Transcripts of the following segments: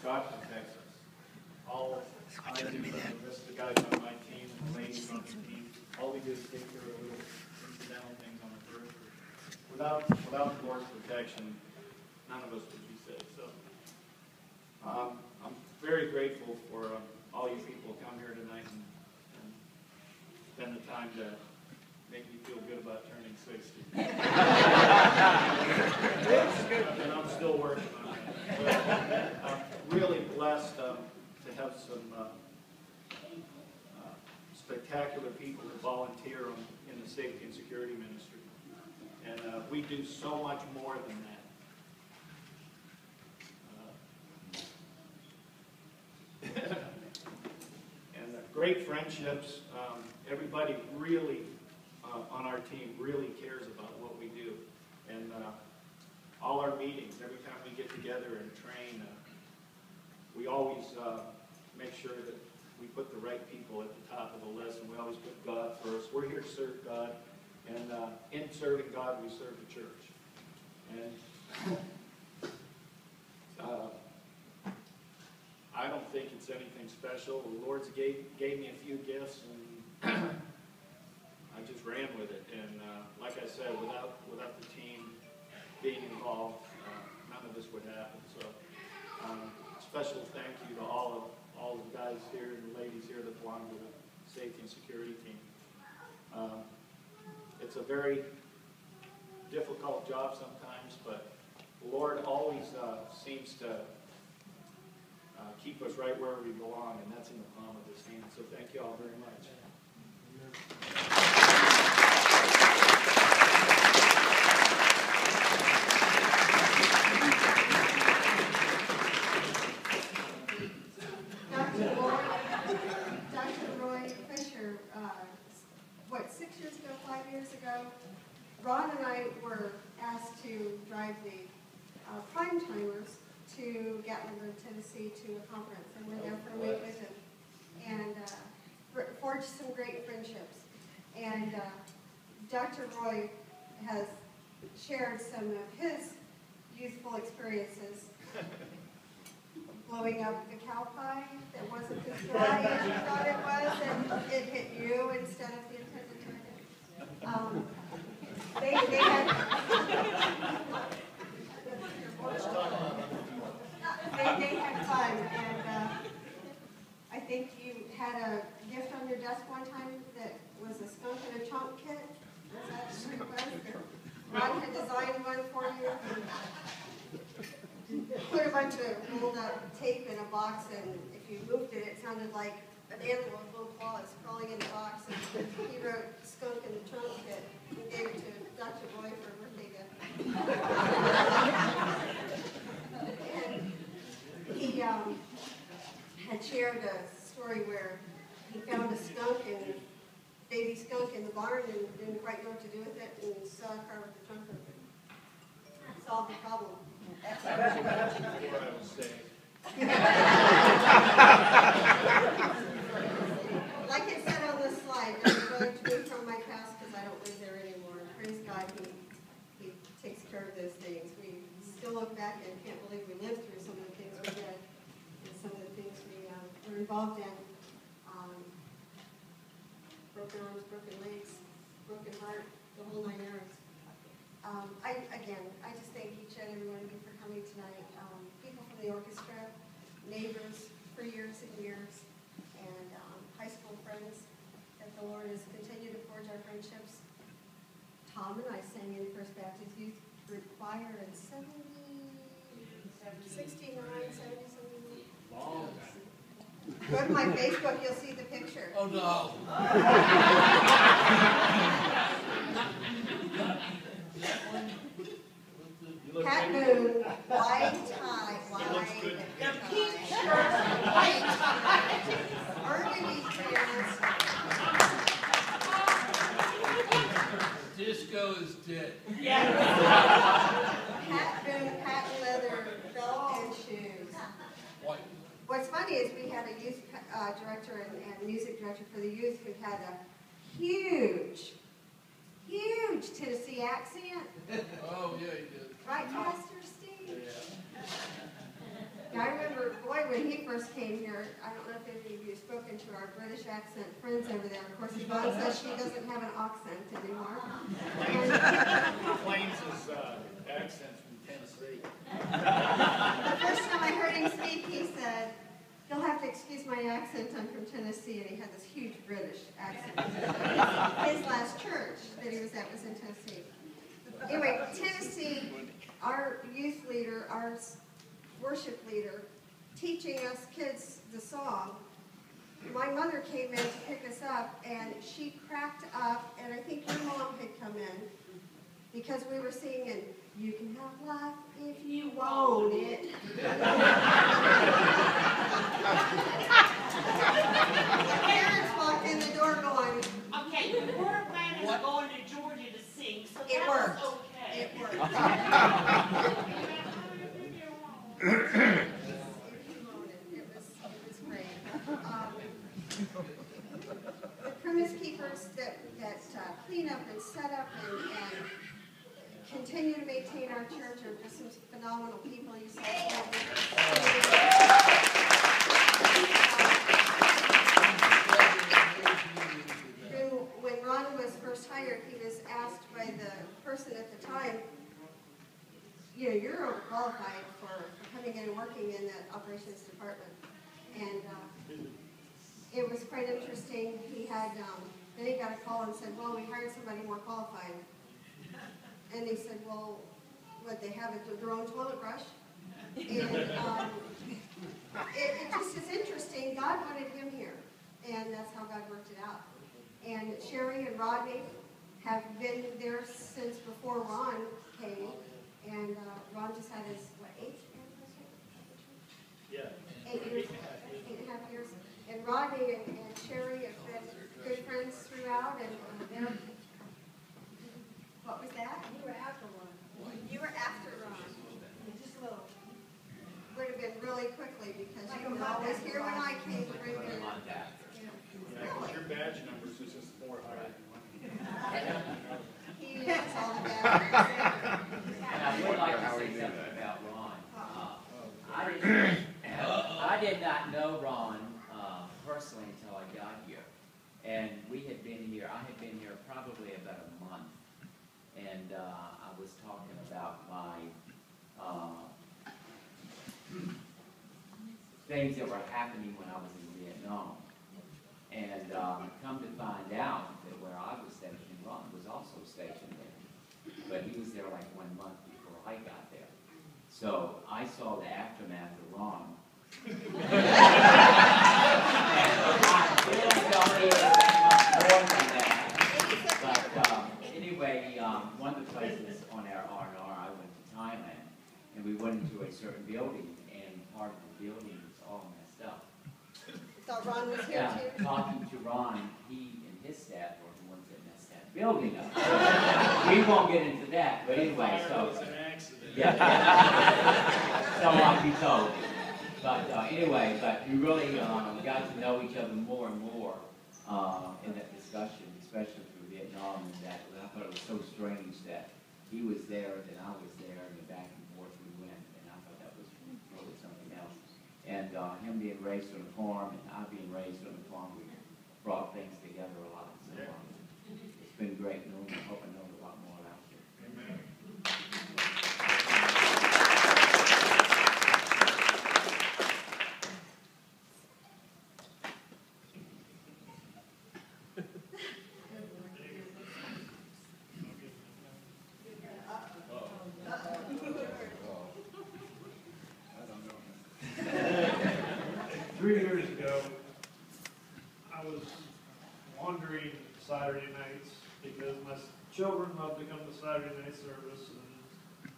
God protects us. All I do, the rest of the guys on my team and the ladies on the team, all we do is take care of little incidental things on the periphery. Without the Lord's protection, none of us would be safe. So I'm very grateful for all you people who come here tonight and spend the time to make me feel good about turning 60. And I'm still working on it. But I'm really blessed to have some spectacular people who volunteer in the safety and security ministry. And we do so much more than that. And great friendships. Everybody really on our team really cares about what we do. And all our meetings, every time we get together and train, we always make sure that we put the right people at the top of the list, and we always put God first. We're here to serve God, and in serving God, we serve the church. And I don't think it's anything special. The Lord's gave me a few gifts, and I just ran with it. And like I said, without the team being involved, none of this would happen. So special thank you to all the guys here and the ladies here that belong to the safety and security team. It's a very difficult job sometimes, but the Lord always seems to keep us right where we belong, and that's in the palm of His hand. So thank you all very much. What, 6 years ago, 5 years ago, Ron and I were asked to drive the prime timers to Gatlinburg, Tennessee to a conference, and we're there for a week with him, and forged some great friendships. And Dr. Roy has shared some of his youthful experiences, blowing up the cow pie that wasn't as dry as you thought it was, and it hit you instead of the intended target. They had fun, and I think you had a gift on your desk one time that was a skunk and a chunk kit. Is that what it was? Ron had designed one for you. Put a bunch of rolled up tape in a box, and if you moved it, it sounded like an animal with little claws crawling in the box. And he wrote "skunk in the trunk kit" and gave it to Dr. Roy for a birthday gift. And he had shared a story where he found a baby skunk in the barn and didn't quite know what to do with it, and saw a car with the trunk open. Solved the problem. That's what I was saying. Like it said on the slide, don't go to me from my past because I don't live there anymore. Praise God, he takes care of those things. We still look back and can't believe we lived through some of the things we did and some of the things we were involved in. Broken arms, broken legs, broken heart, the whole 9 yards. I just thank each and every one of you for coming tonight. People from the orchestra, neighbors for years and years, and high school friends that the Lord has continued to forge our friendships. Tom and I sang in First Baptist Youth Group Choir in 69, 70 something. Long. Go to my Facebook, you'll see the picture. Oh no. Pat Moon, white tie, pink shirt, white tie, burgundy pants. Disco is dead. Pat Moon, patent leather, belt and shoes. White. What's funny is we had a youth director and music director for the youth who had a huge Tennessee accent. Oh yeah, he did. Right, Pastor Steve? Yeah. I remember, boy, when he first came here, I don't know if any of you have spoken to our British accent friends over there. Of course, Yvonne says she doesn't have an accent anymore. Claims his accent's from Tennessee. The first time I heard him speak, he said, "You'll have to excuse my accent, I'm from Tennessee," and he had this huge British accent. His last church that he was at was in Tennessee. Anyway, Tennessee, our youth leader, our worship leader, teaching us kids the song. My mother came in to pick us up, and she cracked up, and I think your mom had come in, because we were singing, "You can have life if you want it." The parents walked in the door going, Okay, the word man is going to Georgia to sing, so "It that worked. was okay. It worked." It was great. The premise keepers that clean up and set up and continue to maintain our church are just some phenomenal people. You saw when Ron was first hired, he was asked by the person at the time, "You know, you're overqualified for coming in and working in the operations department." And it was quite interesting. He had, then he got a call and said, "Well, we hired somebody more qualified." And they said, "Well, what, they have their own toilet brush?" And it just is interesting. God wanted him here, and that's how God worked it out. And Sherry and Rodney have been there since before Ron came, and Ron just had his, what, 8th anniversary? Yeah. 8 years, 8.5 years. And Rodney and Sherry have been good friends throughout, and they're, what was that? You were after one. You were after Ron. Just a little. Would have been really quickly, because you were always here when I came to bring it. Yeah, 'cause your badge numbers is just 4 higher than mine. He has all the bad. And I would like to say something about Ron. I did not know Ron personally until I got here. And I had been here probably about a month. And I was talking about my things that were happening when I was in Vietnam. And come to find out that where I was stationed, Ron was also stationed there. But he was there like 1 month before I got there. So I saw the aftermath of Ron. And I really don't need to say much more than that. But anyway, one of the places on our R&R, I went to Thailand, and we went into a certain building, and part of the building was all messed up. Thought Ron was here Yeah, too? talking to Ron, he and his staff were the ones that messed that building up. We won't get into that, but anyway, Fire was so. an accident. Yeah. So I'll be told. But anyway, but we really got to know each other more and more in that discussion, especially through Vietnam, and that I thought it was so strange that he was there, then I was there, and then back and forth we went, and I thought that was really something else. And him being raised on a farm, and I being raised on a farm, we brought things together a lot. So it's been great knowing. I hope I know a lot more about you. Amen. 3 years ago, I was wandering Saturday nights because my children love to come to Saturday night service, and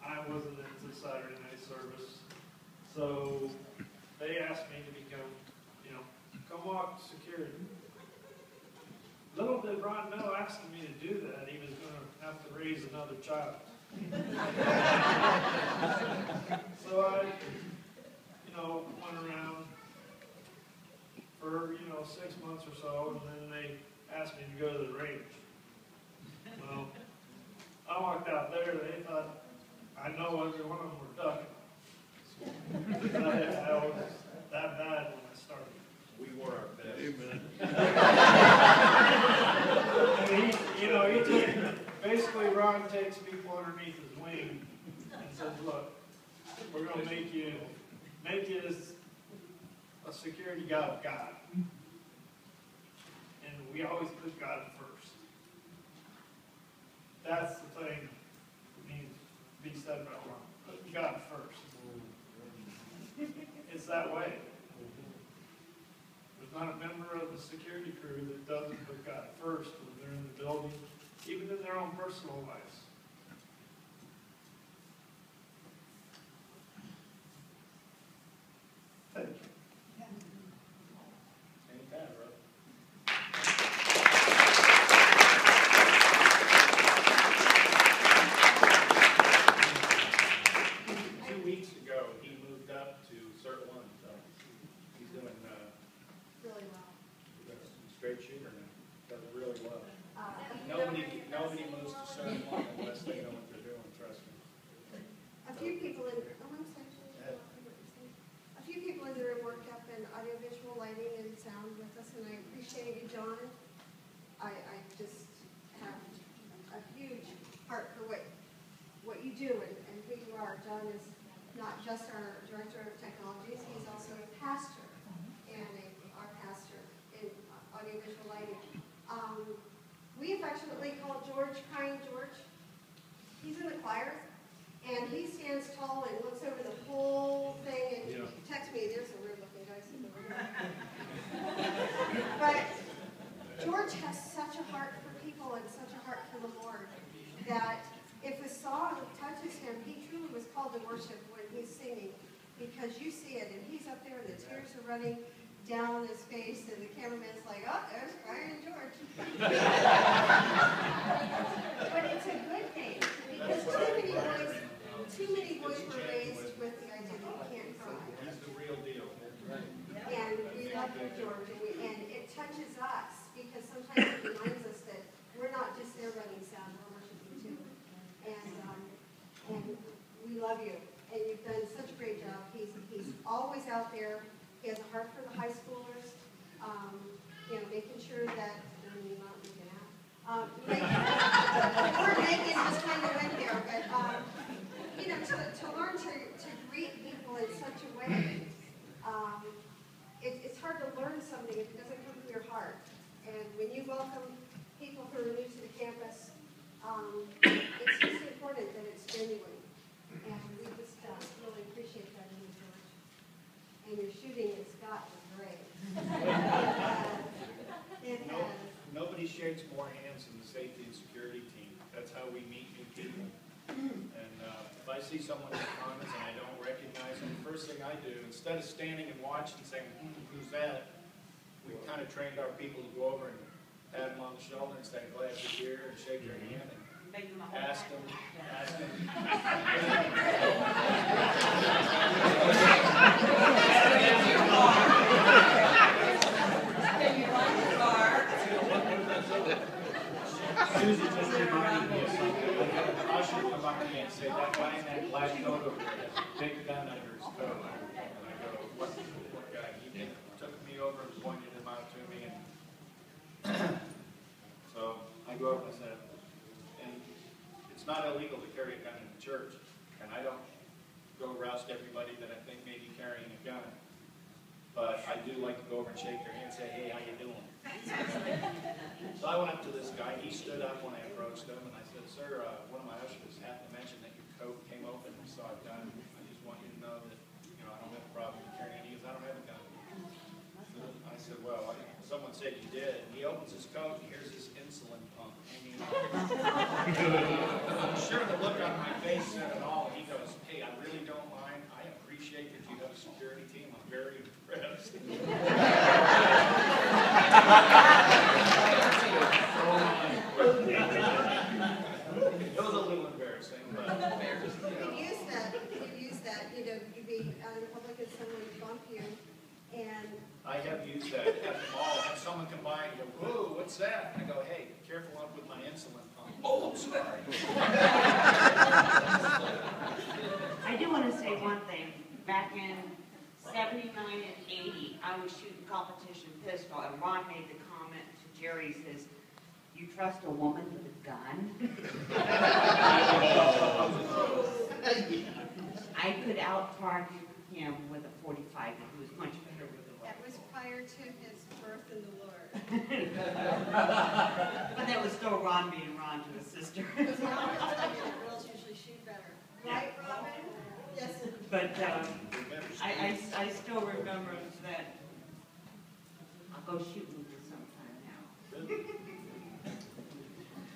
I wasn't into Saturday night service. So they asked me to become, come walk security. Little did Ron know, asking me to do that, he was going to have to raise another child. So I, went around for, 6 months or so, and then they asked me to go to the range. Well, I walked out there, they thought, I know every one of them were ducking. gonna make you as a security guy of God. And we always put God first. That's the thing that needs to be said about Ron. Put God first. It's that way. There's not a member of the security crew that doesn't put God first when they're in the building, even in their own personal lives. Thank you. Anytime, bro. Weeks ago, he moved up to Cert 1, so he's doing Really well. straight shooter now. Does really well. Nobody Nobody moves to Cert 1 unless they know what they're doing, trust me. A few people in, I'm sorry. A few people in the room work up in audiovisual lighting and sound with us, and I appreciate you, John. I just have a huge heart for what you do and who you are. John is not just our director of technologies, he's also a pastor and our pastor in audiovisual lighting. We affectionately call George Crying George. He's in the choir, and he stands tall and looks over the whole thing and texts me, there's some weird-looking guys in the room. But George has such a heart for people and such a heart for the Lord that if a song touches him, he truly was called to worship when he's singing, because you see it, and he's up there and the tears are running down his face, and the cameraman's like, oh, there's Crying George. But it's a good thing, because too many boys were raised with the idea that you can't cry. He's the real deal. And we love you, George, and it touches us, because sometimes it reminds us that we're not just there running sound, we're worshiping too. And we love you, and you've done such a great job. He's always out there. He has a heart for the high schoolers, making sure that, we're making just kind of went there, but, to learn to greet people in such a way, it's hard to learn something if it doesn't come from your heart. And when you welcome people who are new to the campus, it's just important that it's genuine. And we just really appreciate that in you, George. And your shooting at Scott was great. It has. Nobody shakes more hands than the safety and security team. That's how we meet new people. And if I see someone in the comments and I don't recognize them, the first thing I do, instead of standing and watching and saying, who's that? We've kind of trained our people to go over and pat them on the shoulder and say, glad you're here, and shake their hand and ask them. Susie just reminded me of something. I should come up to me and say, that guy in that black coat over there, big gun under his coat. And I go, what guy? He took me over and pointed him out to me. And so I go up and I said, and it's not illegal to carry a gun in the church. And I don't go roust everybody that I think may be carrying a gun. But I do like to go over and shake their hand and say, hey, how you doing? So I went up to this guy, he stood up when I approached him, and I said, sir, one of my ushers happened to mention that your coat came open and saw a gun. I just want you to know that, I don't have a problem carrying it. He goes, I don't have a gun. So I said, well, someone said you did. And he opens his coat, and here's this insulin pump hanging out. I'm sure the look on my face said it all. And he goes, hey, I really don't mind. I appreciate that you have a security team. I'm very impressed. It was a little embarrassing, but you use that, you be out in public and someone bump you, and I have used that at the mall. Have someone come by and go, whoa, what's that? And I go, hey, careful up with my insulin pump. Oh, I'm sorry. I do want to say one thing. Back in 79 and 80, I was shooting competition pistol, and Ron made the comment to Jerry, he says, you trust a woman with a gun? I I could out-park him with a 45, and he was much better with a That was prior to his birth in the Lord. But that was still Ron being Ron to his sister. Because I always tell you that girls usually shoot better. Right, Robin? Yes. But I still remember that. I'll go shooting with you sometime now.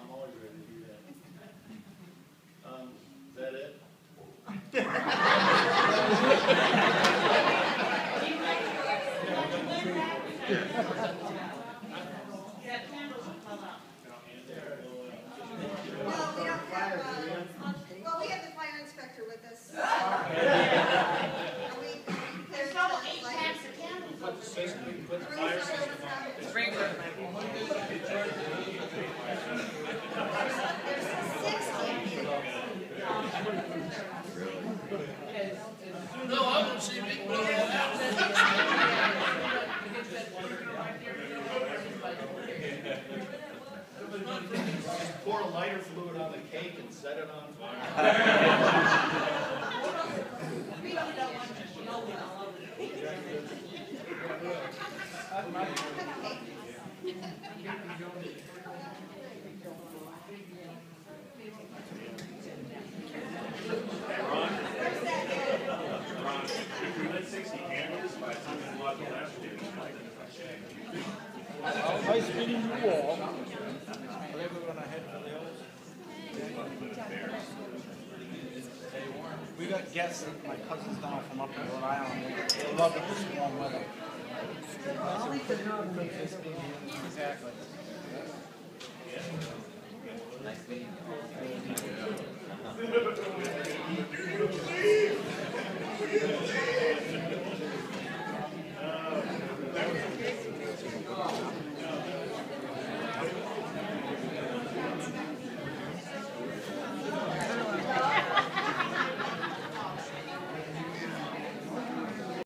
I'm always ready to do that. Is that it? Well, we don't have, well, we have the fire inspector with us. And we There's cleared no the 8 light. packs of candles over there. Put the Three fire service system on. houses. Sprinklers, maybe. There's 16 people. No, I don't see big blow Just pour a lighter fluid on the cake and set it on fire. We don't want you snowing all over the place. We lit 60 candles by the time we walked the last year. Nice meeting you all. I think we're gonna head for the hills. We got guests, my cousins down from up in Rhode Island. They love it this warm weather. Exactly. Nice meeting you.